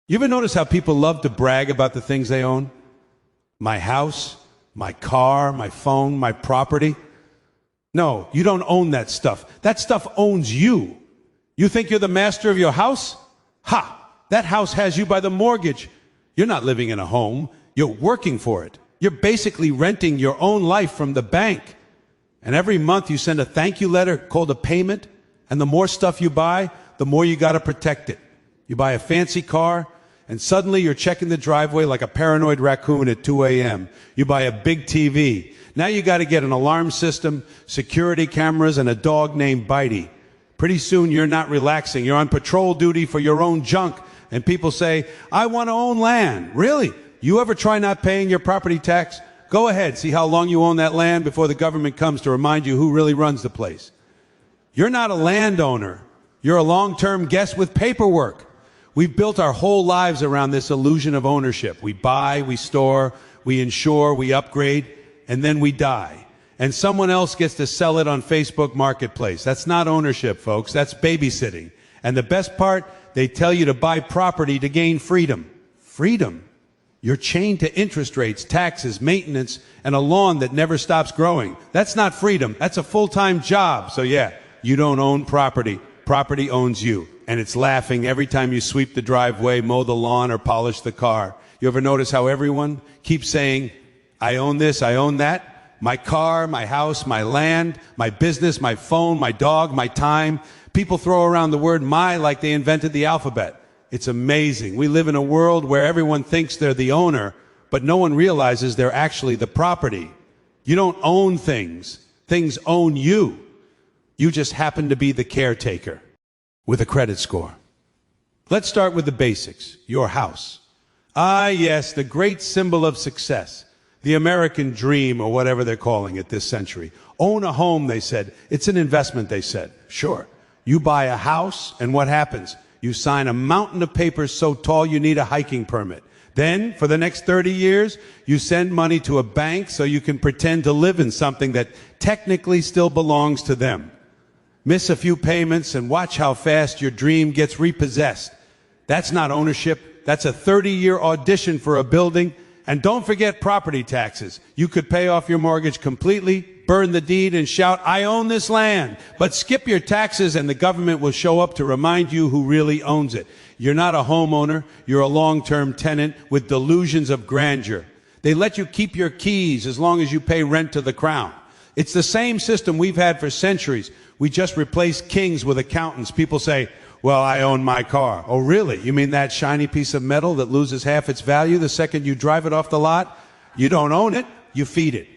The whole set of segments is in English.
You ever notice how people love to brag about the things they own? My house, my car, my phone, my property. No, you don't own that stuff. That stuff owns you. You think you're the master of your house? Ha! That house has you by the mortgage. You're not living in a home. You're working for it. You're basically renting your own life from the bank. And every month you send a thank you letter called a payment. And the more stuff you buy, the more you got to protect it. You buy a fancy car, and suddenly you're checking the driveway like a paranoid raccoon at 2 a.m. You buy a big TV. Now you got to get an alarm system, security cameras, and a dog named Bitey. Pretty soon you're not relaxing. You're on patrol duty for your own junk. And people say, I want to own land. Really? You ever try not paying your property tax? Go ahead, see how long you own that land before the government comes to remind you who really runs the place. You're not a landowner. You're a long-term guest with paperwork. We've built our whole lives around this illusion of ownership. We buy, we store, we insure, we upgrade, and then we die. And someone else gets to sell it on Facebook Marketplace. That's not ownership, folks. That's babysitting. And the best part, they tell you to buy property to gain freedom. Freedom. You're chained to interest rates, taxes, maintenance, and a lawn that never stops growing. That's not freedom. That's a full-time job. So yeah, you don't own property. Property owns you. And it's laughing every time you sweep the driveway, mow the lawn, or polish the car. You ever notice how everyone keeps saying, I own this, I own that? My car, my house, my land, my business, my phone, my dog, my time. People throw around the word my like they invented the alphabet. It's amazing. We live in a world where everyone thinks they're the owner, but no one realizes they're actually the property. You don't own things. Things own you. You just happen to be the caretaker with a credit score. Let's start with the basics. Your house. Ah, yes, the great symbol of success. The American dream, or whatever they're calling it this century. Own a home, they said. It's an investment, they said. Sure. You buy a house, and what happens? You sign a mountain of papers so tall you need a hiking permit. Then, for the next 30 years, you send money to a bank so you can pretend to live in something that technically still belongs to them. Miss a few payments and watch how fast your dream gets repossessed. That's not ownership. That's a 30-year audition for a building. And don't forget property taxes. You could pay off your mortgage completely, burn the deed, and shout, I own this land. But skip your taxes and the government will show up to remind you who really owns it. You're not a homeowner. You're a long-term tenant with delusions of grandeur. They let you keep your keys as long as you pay rent to the crown. It's the same system we've had for centuries. We just replaced kings with accountants. People say, well, I own my car. Oh, really? You mean that shiny piece of metal that loses half its value the second you drive it off the lot? You don't own it. You feed it.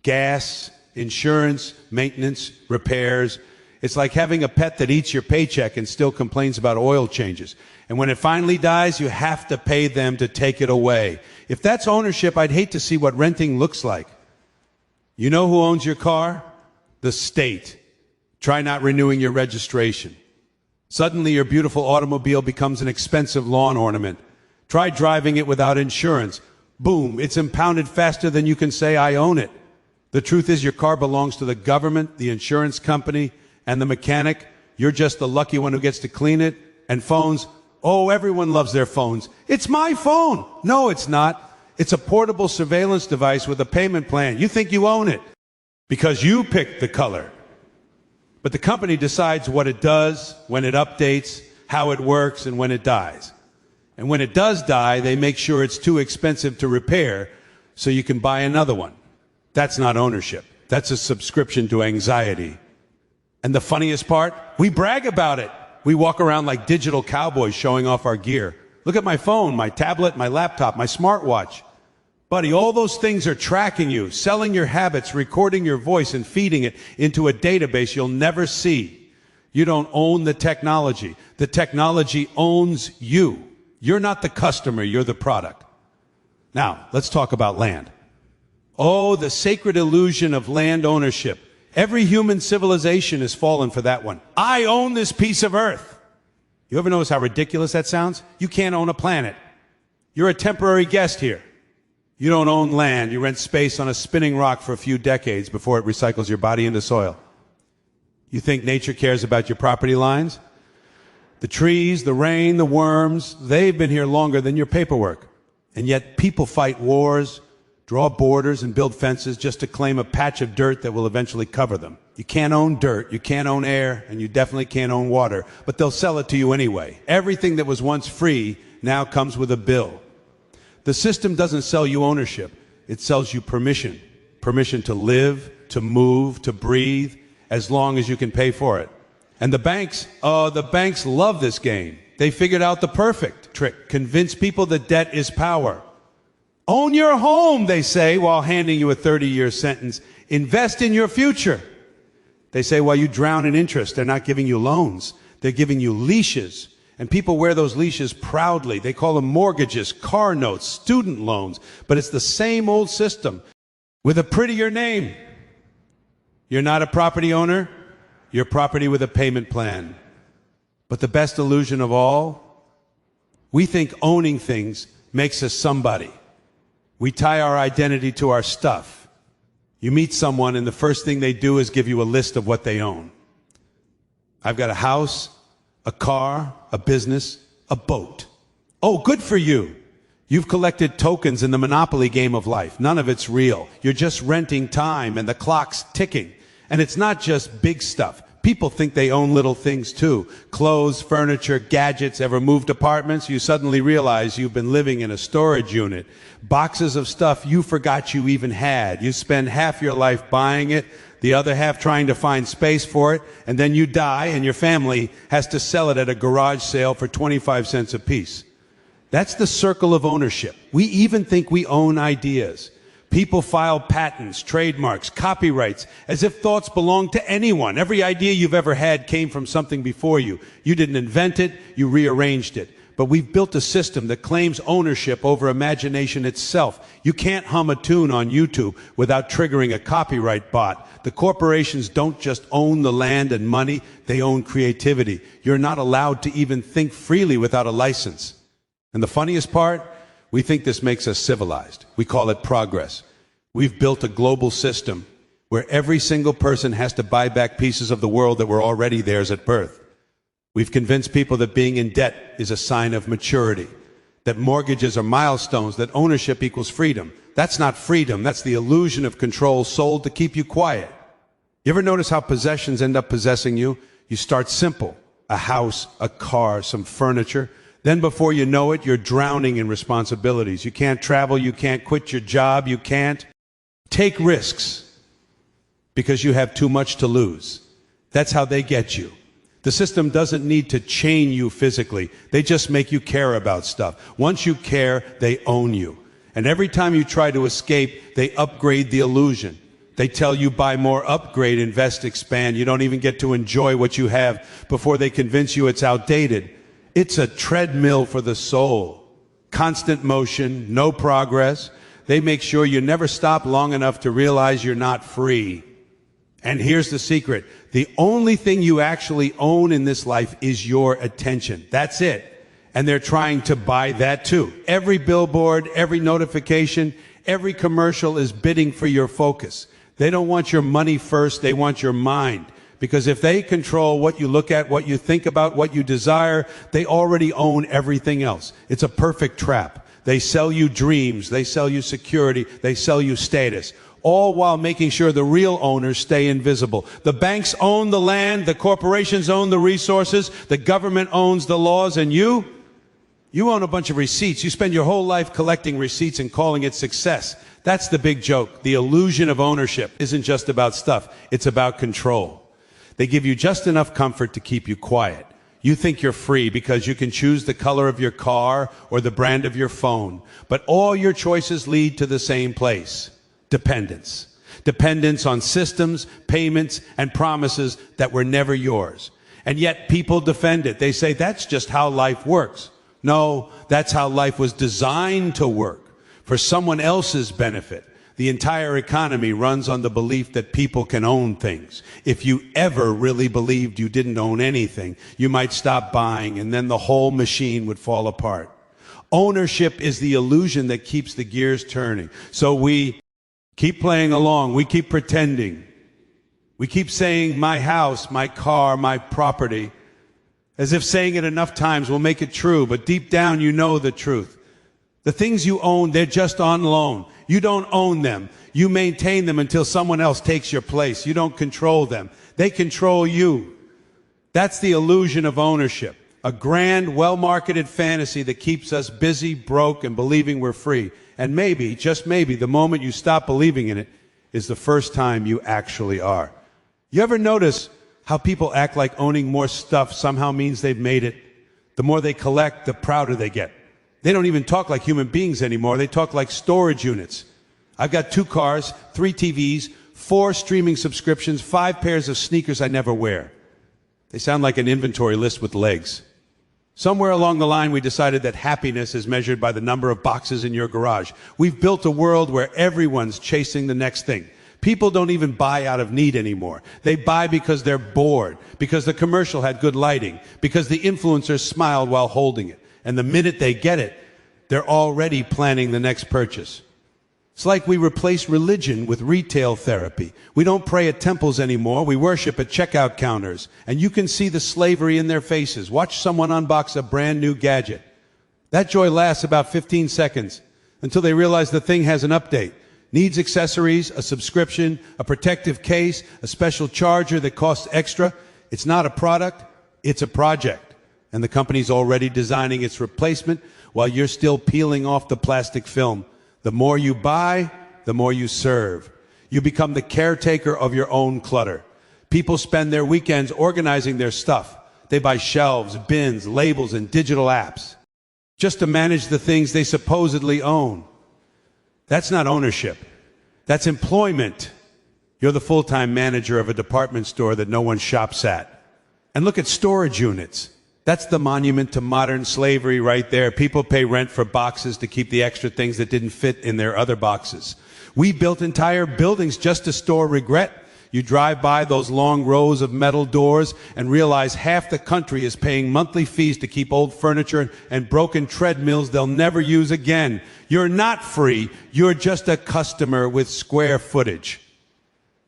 Gas, insurance, maintenance, repairs. It's like having a pet that eats your paycheck and still complains about oil changes. And when it finally dies, you have to pay them to take it away. If that's ownership, I'd hate to see what renting looks like. You know who owns your car? The state. Try not renewing your registration. Suddenly your beautiful automobile becomes an expensive lawn ornament. Try driving it without insurance. Boom, it's impounded faster than you can say I own it. The truth is your car belongs to the government, the insurance company, and the mechanic. You're just the lucky one who gets to clean it. And phones, oh, everyone loves their phones. It's my phone. No, it's not. It's a portable surveillance device with a payment plan. You think you own it because you picked the color. But the company decides what it does, when it updates, how it works, and when it dies. And when it does die, they make sure it's too expensive to repair so you can buy another one. That's not ownership. That's a subscription to anxiety. And the funniest part, we brag about it. We walk around like digital cowboys showing off our gear. Look at my phone, my tablet, my laptop, my smartwatch. Buddy, all those things are tracking you, selling your habits, recording your voice, and feeding it into a database you'll never see. You don't own the technology. The technology owns you. You're not the customer, you're the product. Now, let's talk about land. Oh, the sacred illusion of land ownership. Every human civilization has fallen for that one. I own this piece of earth. You ever notice how ridiculous that sounds? You can't own a planet. You're a temporary guest here. You don't own land. You rent space on a spinning rock for a few decades before it recycles your body into soil. You think nature cares about your property lines? The trees, the rain, the worms, they've been here longer than your paperwork. And yet people fight wars, draw borders, and build fences just to claim a patch of dirt that will eventually cover them. You can't own dirt, you can't own air, and you definitely can't own water, but they'll sell it to you anyway. Everything that was once free now comes with a bill. The system doesn't sell you ownership, it sells you permission. Permission to live, to move, to breathe, as long as you can pay for it. And the banks love this game. They figured out the perfect trick. Convince people that debt is power. Own your home, they say, while handing you a 30-year sentence. Invest in your future. They say while you drown in interest, they're not giving you loans. They're giving you leashes. And people wear those leashes proudly. They call them mortgages, car notes, student loans. But it's the same old system with a prettier name. You're not a property owner. You're property with a payment plan. But the best illusion of all, we think owning things makes us somebody. We tie our identity to our stuff. You meet someone and the first thing they do is give you a list of what they own. I've got a house, a car, a business, a boat. Oh, good for you. You've collected tokens in the Monopoly game of life. None of it's real. You're just renting time and the clock's ticking. And it's not just big stuff. People think they own little things too. Clothes, furniture, gadgets. Ever moved apartments? You suddenly realize you've been living in a storage unit. Boxes of stuff you forgot you even had. You spend half your life buying it, the other half trying to find space for it, and then you die and your family has to sell it at a garage sale for 25 cents a piece. That's the circle of ownership. We even think we own ideas. People file patents, trademarks, copyrights, as if thoughts belong to anyone. Every idea you've ever had came from something before you. You didn't invent it, you rearranged it. But we've built a system that claims ownership over imagination itself. You can't hum a tune on YouTube without triggering a copyright bot. The corporations don't just own the land and money, they own creativity. You're not allowed to even think freely without a license. And the funniest part? We think this makes us civilized. We call it progress. We've built a global system where every single person has to buy back pieces of the world that were already theirs at birth. We've convinced people that being in debt is a sign of maturity, that mortgages are milestones, that ownership equals freedom. That's not freedom. That's the illusion of control sold to keep you quiet. You ever notice how possessions end up possessing you? You start simple. A house, a car, some furniture. Then before you know it, you're drowning in responsibilities. You can't travel, you can't quit your job, you can't take risks because you have too much to lose. That's how they get you. The system doesn't need to chain you physically. They just make you care about stuff. Once you care, they own you. And every time you try to escape, they upgrade the illusion. They tell you buy more, upgrade, invest, expand. You don't even get to enjoy what you have before they convince you it's outdated. It's a treadmill for the soul. Constant motion, no progress. They make sure you never stop long enough to realize you're not free. And here's the secret. The only thing you actually own in this life is your attention. That's it. And they're trying to buy that too. Every billboard, every notification, every commercial is bidding for your focus. They don't want your money first, they want your mind. Because if they control what you look at, what you think about, what you desire, they already own everything else. It's a perfect trap. They sell you dreams, they sell you security, they sell you status, all while making sure the real owners stay invisible. The banks own the land, the corporations own the resources, the government owns the laws, and you own a bunch of receipts. You spend your whole life collecting receipts and calling it success. That's the big joke. The illusion of ownership isn't just about stuff, it's about control. They give you just enough comfort to keep you quiet. You think you're free because you can choose the color of your car or the brand of your phone. But all your choices lead to the same place: dependence. Dependence on systems, payments, and promises that were never yours. And yet people defend it. They say that's just how life works. No, that's how life was designed to work, for someone else's benefit. The entire economy runs on the belief that people can own things. If you ever really believed you didn't own anything, you might stop buying and then the whole machine would fall apart. Ownership is the illusion that keeps the gears turning. So we keep playing along, we keep pretending. We keep saying my house, my car, my property, as if saying it enough times will make it true, but deep down you know the truth. The things you own, they're just on loan. You don't own them. You maintain them until someone else takes your place. You don't control them. They control you. That's the illusion of ownership. A grand, well-marketed fantasy that keeps us busy, broke, and believing we're free. And maybe, just maybe, the moment you stop believing in it is the first time you actually are. You ever notice how people act like owning more stuff somehow means they've made it? The more they collect, the prouder they get. They don't even talk like human beings anymore. They talk like storage units. I've got 2 cars, 3 TVs, 4 streaming subscriptions, 5 pairs of sneakers I never wear. They sound like an inventory list with legs. Somewhere along the line, we decided that happiness is measured by the number of boxes in your garage. We've built a world where everyone's chasing the next thing. People don't even buy out of need anymore. They buy because they're bored, because the commercial had good lighting, because the influencer smiled while holding it. And the minute they get it, they're already planning the next purchase. It's like we replace religion with retail therapy. We don't pray at temples anymore. We worship at checkout counters. And you can see the slavery in their faces. Watch someone unbox a brand new gadget. That joy lasts about 15 seconds until they realize the thing has an update. Needs accessories, a subscription, a protective case, a special charger that costs extra. It's not a product, it's a project. And the company's already designing its replacement while you're still peeling off the plastic film. The more you buy, the more you serve. You become the caretaker of your own clutter. People spend their weekends organizing their stuff. They buy shelves, bins, labels, and digital apps just to manage the things they supposedly own. That's not ownership. That's employment. You're the full-time manager of a department store that no one shops at. And look at storage units. That's the monument to modern slavery right there. People pay rent for boxes to keep the extra things that didn't fit in their other boxes. We built entire buildings just to store regret. You drive by those long rows of metal doors and realize half the country is paying monthly fees to keep old furniture and broken treadmills they'll never use again. You're not free. You're just a customer with square footage.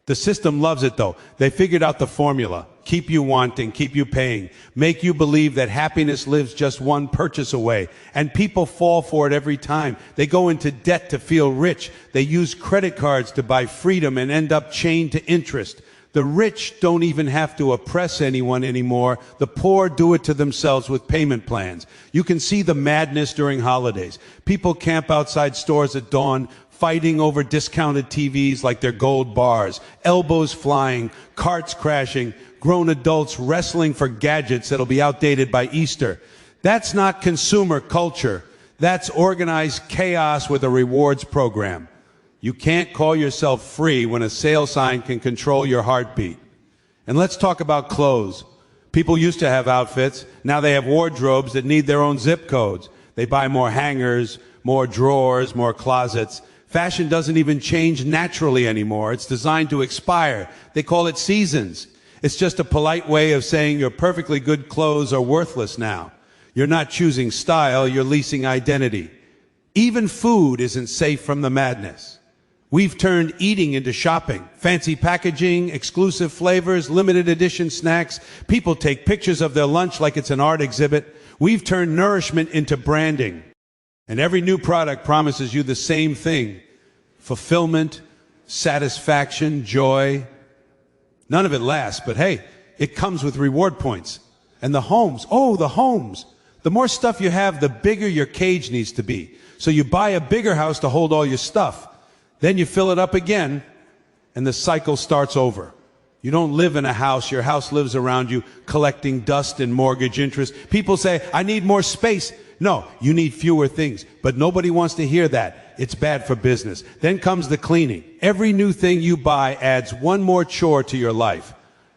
The system loves it, though. They figured out the formula. Keep you wanting, keep you paying, make you believe that happiness lives just one purchase away. And people fall for it every time. They go into debt to feel rich. They use credit cards to buy freedom and end up chained to interest. The rich don't even have to oppress anyone anymore. The poor do it to themselves with payment plans. You can see the madness during holidays. People camp outside stores at dawn, fighting over discounted TVs like they're gold bars, elbows flying, carts crashing, grown adults wrestling for gadgets that'll be outdated by Easter. That's not consumer culture. That's organized chaos with a rewards program. You can't call yourself free when a sale sign can control your heartbeat. And let's talk about clothes. People used to have outfits. Now they have wardrobes that need their own zip codes. They buy more hangers, more drawers, more closets. Fashion doesn't even change naturally anymore. It's designed to expire. They call it seasons. It's just a polite way of saying your perfectly good clothes are worthless now. You're not choosing style, you're leasing identity. Even food isn't safe from the madness. We've turned eating into shopping. Fancy packaging, exclusive flavors, limited edition snacks. People take pictures of their lunch like it's an art exhibit. We've turned nourishment into branding. And every new product promises you the same thing: fulfillment, satisfaction, joy. None of it lasts, but hey, it comes with reward points. And the homes, the homes. The more stuff you have, the bigger your cage needs to be. So you buy a bigger house to hold all your stuff. Then you fill it up again, and the cycle starts over. You don't live in a house. Your house lives around you, collecting dust and mortgage interest. People say, I need more space. No, you need fewer things. But nobody wants to hear that. It's bad for business. Then comes the cleaning. Every new thing you buy adds one more chore to your life.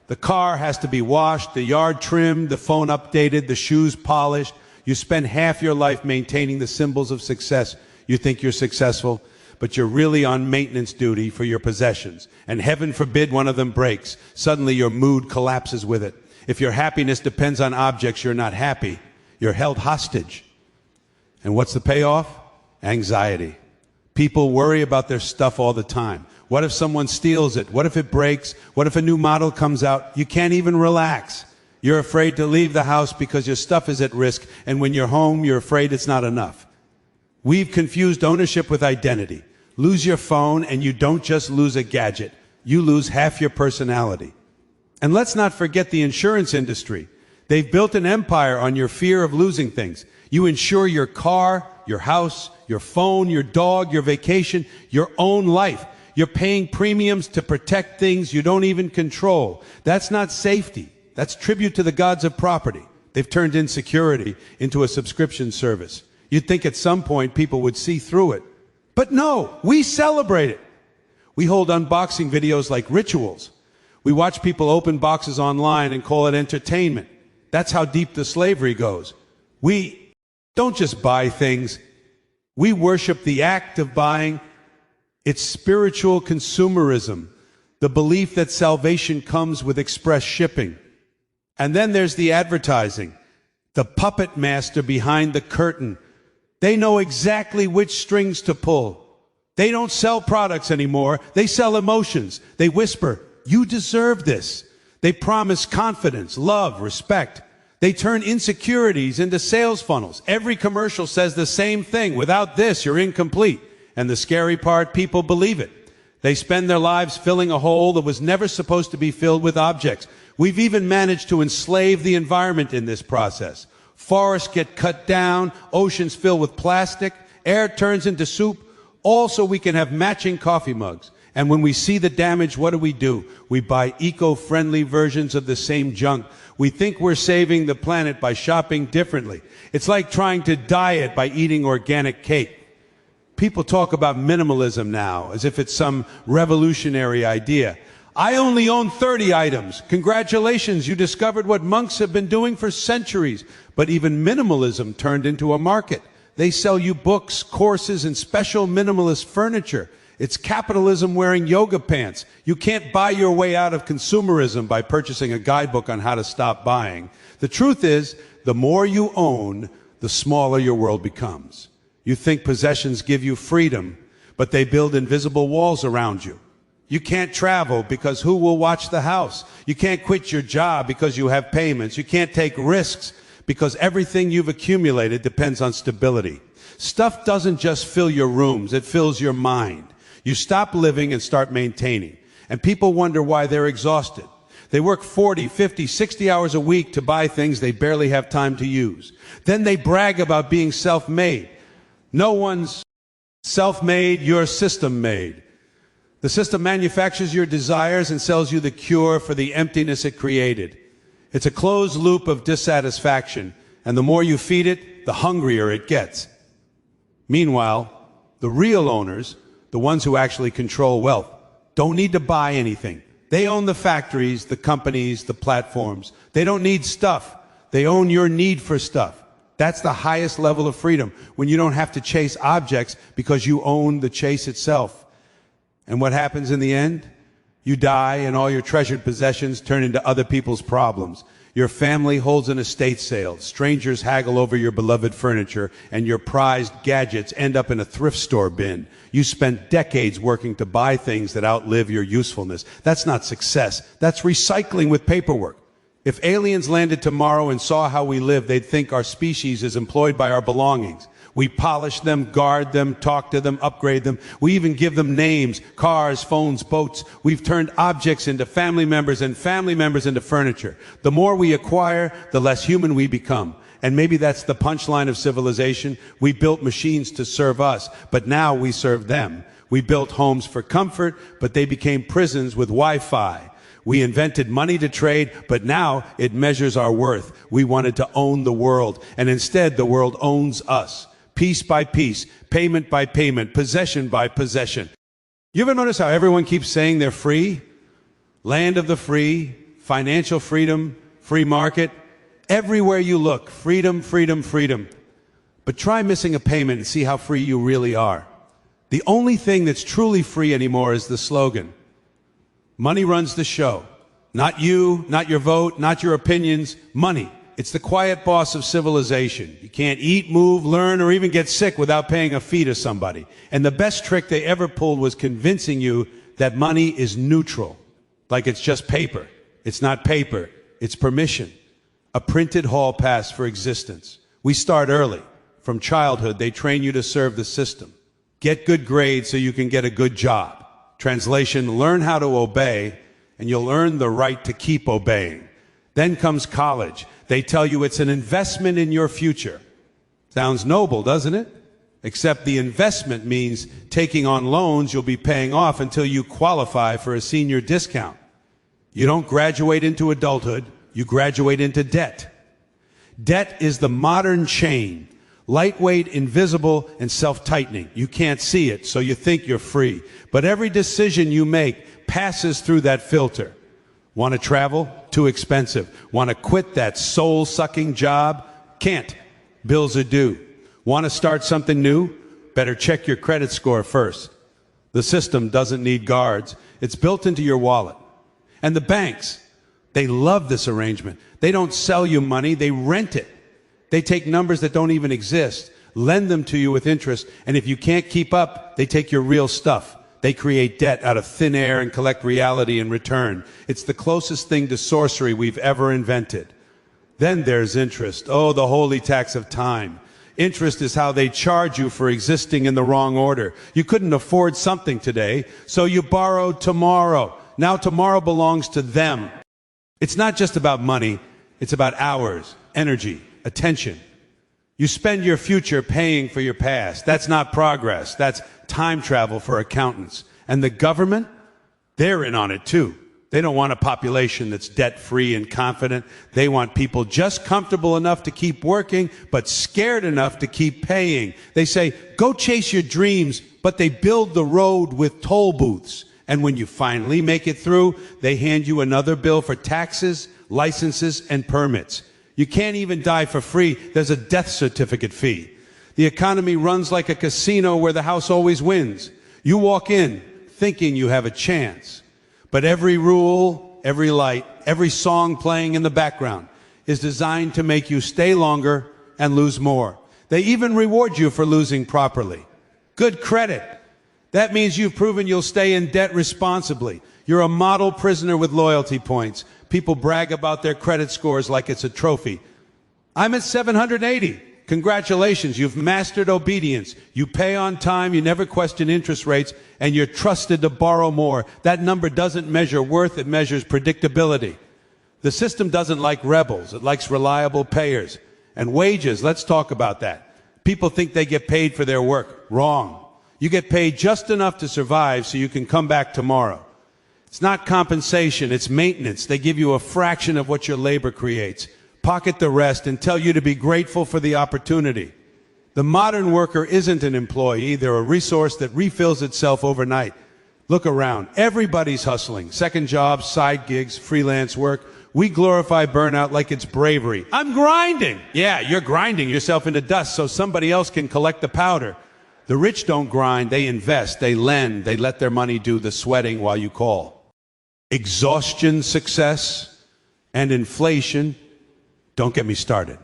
The car has to be washed, the yard trimmed, the phone updated, the shoes polished. You spend half your life maintaining the symbols of success. You think you're successful, but you're really on maintenance duty for your possessions. And heaven forbid one of them breaks. Suddenly your mood collapses with it. If your happiness depends on objects, you're not happy. You're held hostage. And what's the payoff? Anxiety. People worry about their stuff all the time. What if someone steals it? What if it breaks? What if a new model comes out? You can't even relax. You're afraid to leave the house because your stuff is at risk, and when you're home, you're afraid it's not enough. We've confused ownership with identity. Lose your phone, and you don't just lose a gadget. You lose half your personality. And let's not forget the insurance industry. They've built an empire on your fear of losing things. You insure your car, your house, your phone, your dog, your vacation, your own life. You're paying premiums to protect things you don't even control. That's not safety. That's tribute to the gods of property. They've turned insecurity into a subscription service. You'd think at some point people would see through it. But no, we celebrate it. We hold unboxing videos like rituals. We watch people open boxes online and call it entertainment. That's how deep the slavery goes. We don't just buy things. We worship the act of buying. It's spiritual consumerism, the belief that salvation comes with express shipping. And then there's the advertising, the puppet master behind the curtain. They know exactly which strings to pull. They don't sell products anymore. They sell emotions. They whisper, "You deserve this." They promise confidence, love, respect. They turn insecurities into sales funnels. Every commercial says the same thing. Without this, you're incomplete. And the scary part, people believe it. They spend their lives filling a hole that was never supposed to be filled with objects. We've even managed to enslave the environment in this process. Forests get cut down, oceans fill with plastic, air turns into soup, all so we can have matching coffee mugs. And when we see the damage, what do? We buy eco-friendly versions of the same junk. We think we're saving the planet by shopping differently. It's like trying to diet by eating organic cake. People talk about minimalism now as if it's some revolutionary idea. I only own 30 items. Congratulations, you discovered what monks have been doing for centuries. But even minimalism turned into a market. They sell you books, courses, and special minimalist furniture. It's capitalism wearing yoga pants. You can't buy your way out of consumerism by purchasing a guidebook on how to stop buying. The truth is, the more you own, the smaller your world becomes. You think possessions give you freedom, but they build invisible walls around you. You can't travel because who will watch the house? You can't quit your job because you have payments. You can't take risks because everything you've accumulated depends on stability. Stuff doesn't just fill your rooms, it fills your mind. You stop living and start maintaining. And people wonder why they're exhausted. They work 40, 50, 60 hours a week to buy things they barely have time to use. Then they brag about being self-made. No one's self-made, you're system-made. The system manufactures your desires and sells you the cure for the emptiness it created. It's a closed loop of dissatisfaction, and the more you feed it, the hungrier it gets. Meanwhile, the real owners, the ones who actually control wealth, don't need to buy anything. They own the factories, the companies, the platforms. They don't need stuff. They own your need for stuff. That's the highest level of freedom, when you don't have to chase objects because you own the chase itself. And what happens in the end? You die and all your treasured possessions turn into other people's problems. Your family holds an estate sale. Strangers haggle over your beloved furniture, and your prized gadgets end up in a thrift store bin. You spent decades working to buy things that outlive your usefulness. That's not success. That's recycling with paperwork. If aliens landed tomorrow and saw how we live, they'd think our species is employed by our belongings. We polish them, guard them, talk to them, upgrade them. We even give them names, cars, phones, boats. We've turned objects into family members and family members into furniture. The more we acquire, the less human we become. And maybe that's the punchline of civilization. We built machines to serve us, but now we serve them. We built homes for comfort, but they became prisons with Wi-Fi. We invented money to trade, but now it measures our worth. We wanted to own the world, and instead the world owns us. Piece by piece, payment by payment, possession by possession. You ever notice how everyone keeps saying they're free? Land of the free, financial freedom, free market. Everywhere you look, freedom, freedom, freedom. But try missing a payment and see how free you really are. The only thing that's truly free anymore is the slogan. Money runs the show. Not you, not your vote, not your opinions, money. It's the quiet boss of civilization. You can't eat, move, learn, or even get sick without paying a fee to somebody. And the best trick they ever pulled was convincing you that money is neutral. Like it's just paper. It's not paper. It's permission. a printed hall pass for existence. We start early. From childhood, they train you to serve the system. Get good grades so you can get a good job. Translation, learn how to obey, and you'll earn the right to keep obeying. Then comes college. They tell you it's an investment in your future. Sounds noble, doesn't it? Except the investment means taking on loans you'll be paying off until you qualify for a senior discount. You don't graduate into adulthood, you graduate into debt. Debt is the modern chain. Lightweight, invisible, and self-tightening. You can't see it, so you think you're free. But every decision you make passes through that filter. Want to travel? Too expensive. Want to quit that soul-sucking job? Can't. Bills are due. Want to start something new? Better check your credit score first. The system doesn't need guards. It's built into your wallet. And the banks, they love this arrangement. They don't sell you money, they rent it. They take numbers that don't even exist, lend them to you with interest, and if you can't keep up, they take your real stuff. They create debt out of thin air and collect reality in return. It's the closest thing to sorcery we've ever invented. Then there's interest. Oh, the holy tax of time. Interest is how they charge you for existing in the wrong order. You couldn't afford something today, so you borrowed tomorrow. Now tomorrow belongs to them. It's not just about money, it's about hours, energy, attention. You spend your future paying for your past. That's not progress. That's time travel for accountants. And the government, they're in on it too. They don't want a population that's debt-free and confident. They want people just comfortable enough to keep working, but scared enough to keep paying. They say, go chase your dreams, but they build the road with toll booths. And when you finally make it through, they hand you another bill for taxes, licenses, and permits. You can't even die for free. There's a death certificate fee. The economy runs like a casino where the house always wins. You walk in thinking you have a chance. But every rule, every light, every song playing in the background is designed to make you stay longer and lose more. They even reward you for losing properly. Good credit. That means you've proven you'll stay in debt responsibly. You're a model prisoner with loyalty points. People brag about their credit scores like it's a trophy. I'm at 780. Congratulations, you've mastered obedience. You pay on time, you never question interest rates, and you're trusted to borrow more. That number doesn't measure worth, it measures predictability. The system doesn't like rebels, it likes reliable payers. And wages, let's talk about that. People think they get paid for their work. Wrong. You get paid just enough to survive so you can come back tomorrow. It's not compensation, it's maintenance. They give you a fraction of what your labor creates. Pocket the rest and tell you to be grateful for the opportunity. The modern worker isn't an employee, they're a resource that refills itself overnight. Look around, everybody's hustling. Second jobs, side gigs, freelance work. We glorify burnout like it's bravery. I'm grinding! Yeah, you're grinding yourself into dust so somebody else can collect the powder. The rich don't grind, they invest, they lend, they let their money do the sweating while you call. Exhaustion, success, and inflation, don't get me started.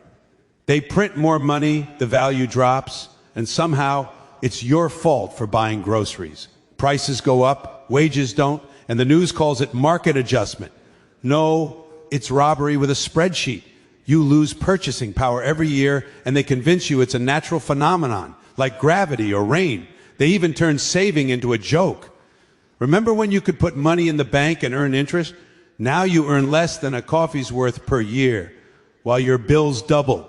They print more money, the value drops, and somehow it's your fault for buying groceries. Prices go up, wages don't, and the news calls it market adjustment. No, it's robbery with a spreadsheet. You lose purchasing power every year, and they convince you it's a natural phenomenon, like gravity or rain. They even turn saving into a joke. Remember when you could put money in the bank and earn interest? Now you earn less than a coffee's worth per year, while your bills double.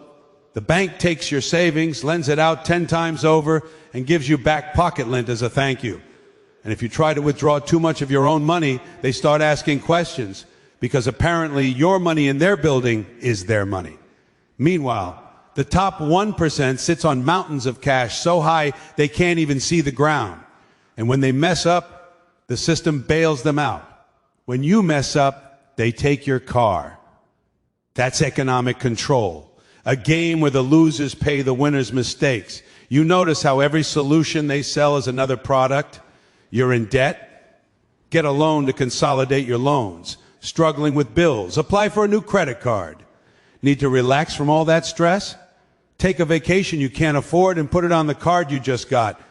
The bank takes your savings, lends it out 10 times over, and gives you back pocket lint as a thank you. And if you try to withdraw too much of your own money, they start asking questions, because apparently your money in their building is their money. Meanwhile, the top 1% sits on mountains of cash so high they can't even see the ground. And when they mess up, the system bails them out. When you mess up, they take your car. That's economic control. A game where the losers pay the winners' mistakes. You notice how every solution they sell is another product. You're in debt? Get a loan to consolidate your loans. Struggling with bills? Apply for a new credit card. Need to relax from all that stress? Take a vacation you can't afford and put it on the card you just got.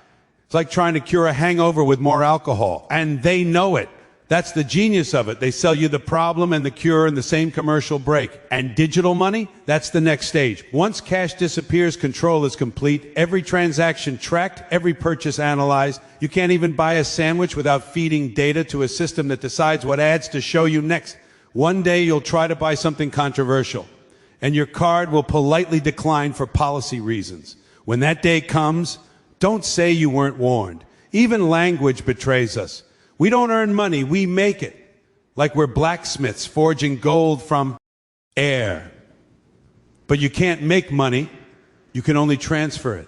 It's like trying to cure a hangover with more alcohol. And they know it. That's the genius of it. They sell you the problem and the cure in the same commercial break. And digital money, that's the next stage. Once cash disappears, control is complete. Every transaction tracked, every purchase analyzed. You can't even buy a sandwich without feeding data to a system that decides what ads to show you next. One day you'll try to buy something controversial, and your card will politely decline for policy reasons. When that day comes, don't say you weren't warned. Even language betrays us. We don't earn money, we make it. Like we're blacksmiths forging gold from air. But you can't make money, you can only transfer it.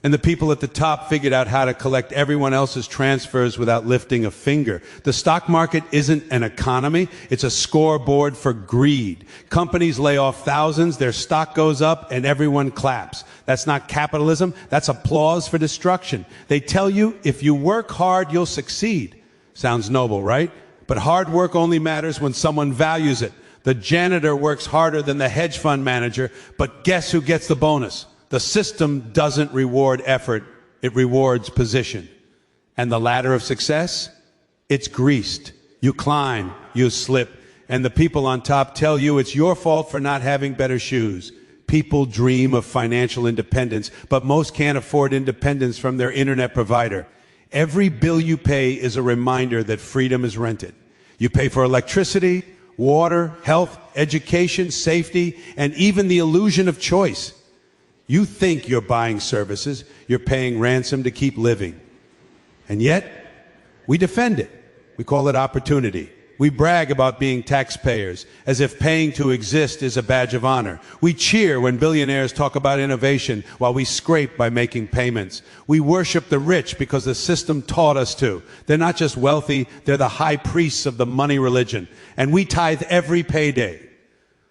And the people at the top figured out how to collect everyone else's transfers without lifting a finger. The stock market isn't an economy, it's a scoreboard for greed. Companies lay off thousands, their stock goes up, and everyone claps. That's not capitalism, that's applause for destruction. They tell you if you work hard, you'll succeed. Sounds noble, right? But hard work only matters when someone values it. The janitor works harder than the hedge fund manager, but guess who gets the bonus? The system doesn't reward effort, it rewards position. And the ladder of success? It's greased. You climb, you slip, and the people on top tell you it's your fault for not having better shoes. People dream of financial independence, but most can't afford independence from their internet provider. Every bill you pay is a reminder that freedom is rented. You pay for electricity, water, health, education, safety, and even the illusion of choice. You think you're buying services, you're paying ransom to keep living. And yet, we defend it. We call it opportunity. We brag about being taxpayers, as if paying to exist is a badge of honor. We cheer when billionaires talk about innovation while we scrape by making payments. We worship the rich because the system taught us to. They're not just wealthy, they're the high priests of the money religion. And we tithe every payday.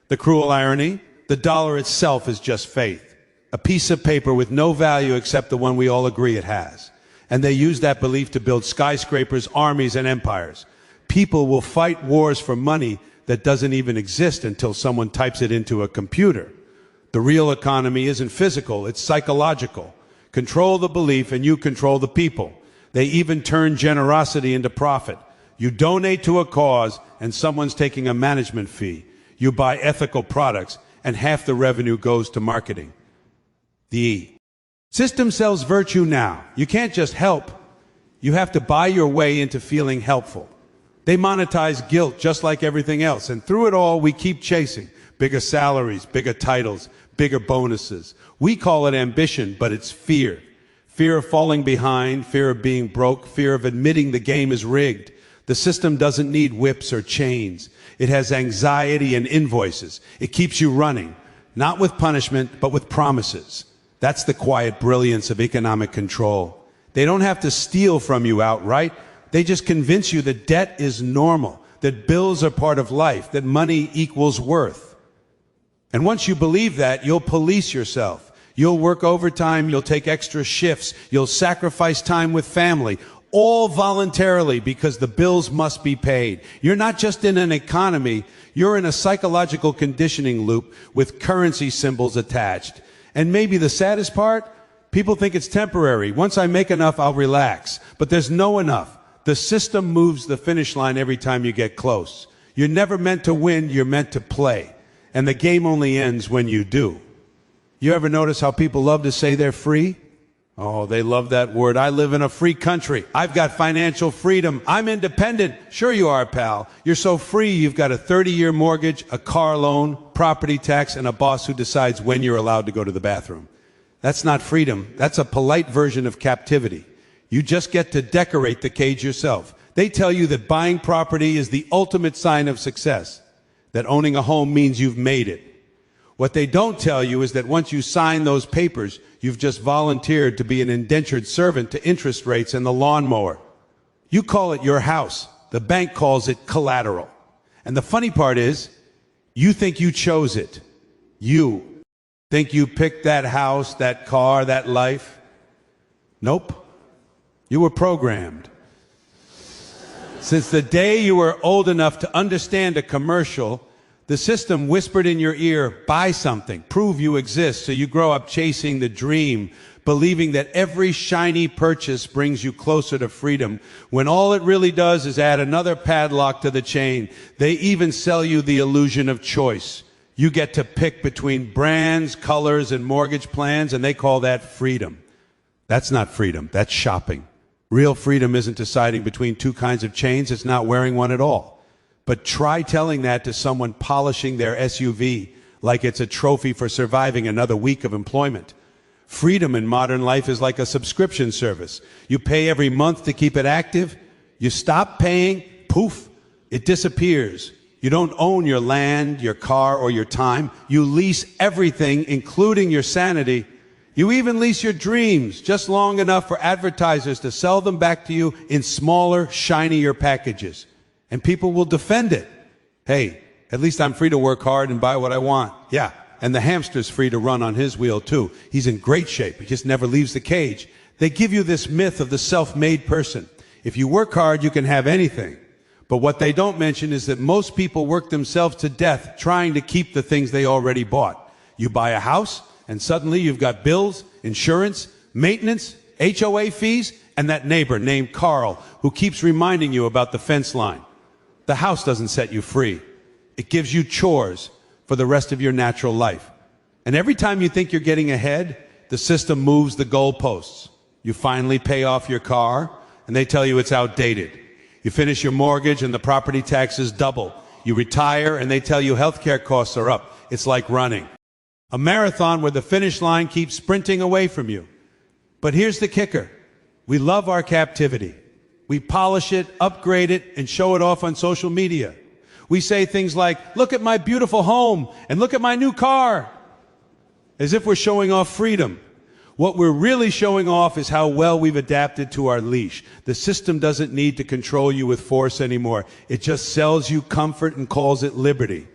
The cruel irony, the dollar itself is just faith. A piece of paper with no value except the one we all agree it has. And they use that belief to build skyscrapers, armies, and empires. People will fight wars for money that doesn't even exist until someone types it into a computer. The real economy isn't physical, it's psychological. Control the belief and you control the people. They even turn generosity into profit. You donate to a cause and someone's taking a management fee. You buy ethical products and half the revenue goes to marketing. The system sells virtue now. You can't just help. You have to buy your way into feeling helpful. They monetize guilt just like everything else. And through it all, we keep chasing bigger salaries, bigger titles, bigger bonuses. We call it ambition, but it's fear. Fear of falling behind, fear of being broke, fear of admitting the game is rigged. The system doesn't need whips or chains. It has anxiety and invoices. It keeps you running, not with punishment, but with promises. That's the quiet brilliance of economic control. They don't have to steal from you outright. They just convince you that debt is normal, that bills are part of life, that money equals worth. And once you believe that, you'll police yourself. You'll work overtime, you'll take extra shifts, you'll sacrifice time with family, all voluntarily because the bills must be paid. You're not just in an economy, you're in a psychological conditioning loop with currency symbols attached. And maybe the saddest part, people think it's temporary. Once I make enough, I'll relax. But there's no enough. The system moves the finish line every time you get close. You're never meant to win, you're meant to play. And the game only ends when you do. You ever notice how people love to say they're free? Oh, they love that word. I live in a free country. I've got financial freedom. I'm independent. Sure you are, pal. You're so free you've got a 30-year mortgage, a car loan, property tax, and a boss who decides when you're allowed to go to the bathroom. That's not freedom. That's a polite version of captivity. You just get to decorate the cage yourself. They tell you that buying property is the ultimate sign of success, that owning a home means you've made it. What they don't tell you is that once you sign those papers, you've just volunteered to be an indentured servant to interest rates and the lawnmower. You call it your house. The bank calls it collateral. And the funny part is, you think you chose it. You think you picked that house, that car, that life. Nope. You were programmed. Since the day you were old enough to understand a commercial, the system whispered in your ear, buy something, prove you exist, so you grow up chasing the dream. believing that every shiny purchase brings you closer to freedom, when all it really does is add another padlock to the chain. They even sell you the illusion of choice. You get to pick between brands, colors, and mortgage plans, and they call that freedom. That's not freedom. That's shopping. Real freedom isn't deciding between two kinds of chains. It's not wearing one at all. But try telling that to someone polishing their SUV like it's a trophy for surviving another week of employment. Freedom in modern life is like a subscription service. You pay every month to keep it active. You stop paying, poof, it disappears. You don't own your land, your car, or your time. You lease everything, including your sanity. You even lease your dreams, just long enough for advertisers to sell them back to you in smaller, shinier packages. And people will defend it. Hey, at least I'm free to work hard and buy what I want. Yeah, and the hamster's free to run on his wheel too. He's in great shape. He just never leaves the cage. They give you this myth of the self-made person. If you work hard, you can have anything. But what they don't mention is that most people work themselves to death trying to keep the things they already bought. You buy a house, and suddenly you've got bills, insurance, maintenance, HOA fees, and that neighbor named Carl who keeps reminding you about the fence line. The house doesn't set you free. It gives you chores for the rest of your natural life. And every time you think you're getting ahead, the system moves the goalposts. You finally pay off your car, and they tell you it's outdated. You finish your mortgage, and the property taxes double. You retire, and they tell you healthcare costs are up. It's like running a marathon where the finish line keeps sprinting away from you. But here's the kicker. We love our captivity. We polish it, upgrade it, and show it off on social media. We say things like, look at my beautiful home, and look at my new car, as if we're showing off freedom. What we're really showing off is how well we've adapted to our leash. The system doesn't need to control you with force anymore. It just sells you comfort and calls it liberty.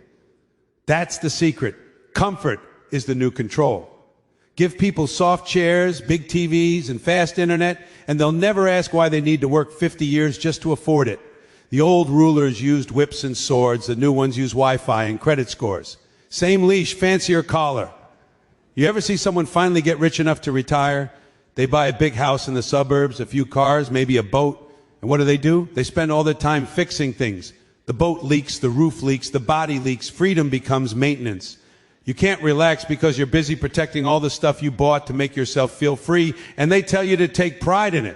That's the secret. Comfort is the new control. Give people soft chairs, big TVs, and fast internet, and they'll never ask why they need to work 50 years just to afford it. The old rulers used whips and swords. The new ones use Wi-Fi and credit scores. Same leash, fancier collar. You ever see someone finally get rich enough to retire? They buy a big house in the suburbs, a few cars, maybe a boat. And what do? They spend all their time fixing things. The boat leaks, the roof leaks, the body leaks. Freedom becomes maintenance. You can't relax because you're busy protecting all the stuff you bought to make yourself feel free, and they tell you to take pride in it.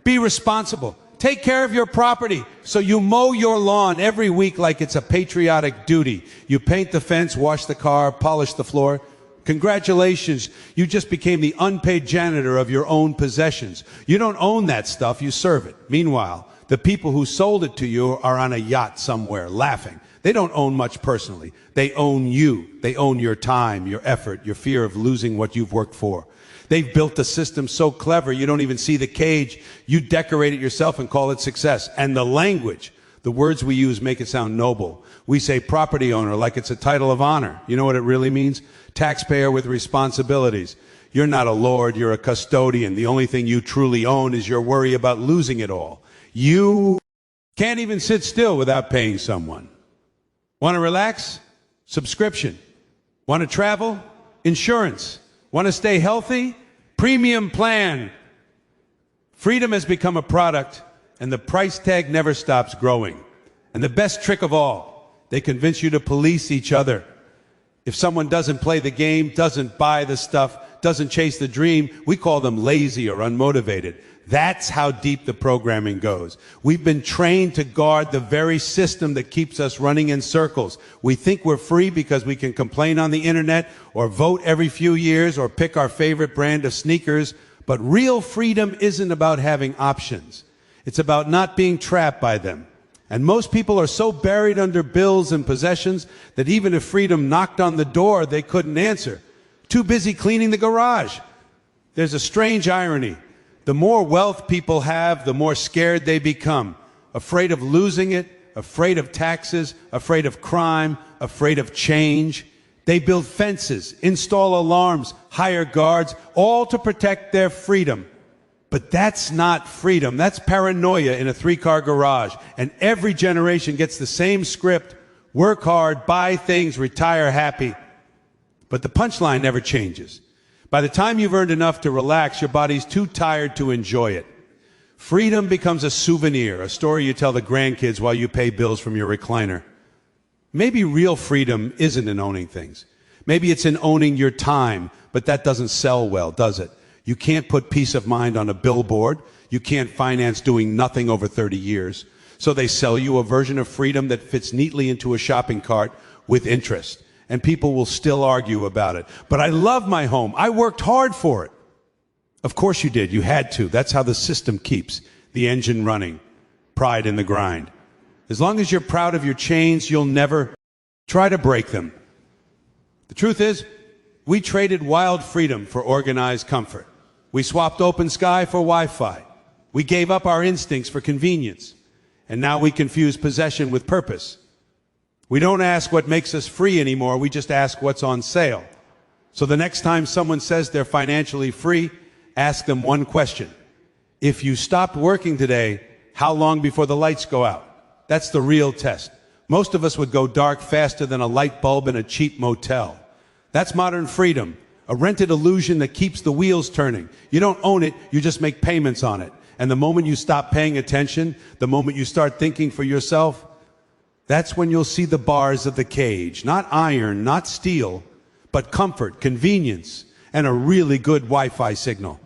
Be responsible. Take care of your property. So you mow your lawn every week like it's a patriotic duty. You paint the fence, wash the car, polish the floor. Congratulations, you just became the unpaid janitor of your own possessions. You don't own that stuff, you serve it. Meanwhile, the people who sold it to you are on a yacht somewhere, laughing. They don't own much personally. They own you. They own your time, your effort, your fear of losing what you've worked for. They've built a system so clever you don't even see the cage. You decorate it yourself and call it success. And the language, the words we use make it sound noble. We say property owner like it's a title of honor. You know what it really means? Taxpayer with responsibilities. You're not a lord, you're a custodian. The only thing you truly own is your worry about losing it all. You can't even sit still without paying someone. Want to relax? Subscription. Want to travel? Insurance. Want to stay healthy? Premium plan. Freedom has become a product, and the price tag never stops growing. And the best trick of all, they convince you to police each other. If someone doesn't play the game, doesn't buy the stuff, doesn't chase the dream, we call them lazy or unmotivated. That's how deep the programming goes. We've been trained to guard the very system that keeps us running in circles. We think we're free because we can complain on the internet or vote every few years or pick our favorite brand of sneakers. But real freedom isn't about having options. It's about not being trapped by them. And most people are so buried under bills and possessions that even if freedom knocked on the door, they couldn't answer. Too busy cleaning the garage. There's a strange irony. The more wealth people have, the more scared they become. Afraid of losing it, afraid of taxes, afraid of crime, afraid of change. They build fences, install alarms, hire guards, all to protect their freedom. But that's not freedom. That's paranoia in a 3-car garage. And every generation gets the same script. Work hard, buy things, retire happy. But the punchline never changes. By the time you've earned enough to relax, your body's too tired to enjoy it. Freedom becomes a souvenir, a story you tell the grandkids while you pay bills from your recliner. Maybe real freedom isn't in owning things. Maybe it's in owning your time, but that doesn't sell well, does it? You can't put peace of mind on a billboard. You can't finance doing nothing over 30 years. So they sell you a version of freedom that fits neatly into a shopping cart with interest. And people will still argue about it. But I love my home. I worked hard for it. Of course you did. You had to. That's how the system keeps the engine running. Pride in the grind. As long as you're proud of your chains, you'll never try to break them. The truth is, we traded wild freedom for organized comfort. We swapped open sky for Wi-Fi. We gave up our instincts for convenience. And now we confuse possession with purpose. We don't ask what makes us free anymore. We just ask what's on sale. So the next time someone says they're financially free, ask them one question. If you stopped working today, how long before the lights go out? That's the real test. Most of us would go dark faster than a light bulb in a cheap motel. That's modern freedom, a rented illusion that keeps the wheels turning. You don't own it, you just make payments on it. And the moment you stop paying attention, the moment you start thinking for yourself, that's when you'll see the bars of the cage. Not iron, not steel, but comfort, convenience, and a really good Wi-Fi signal.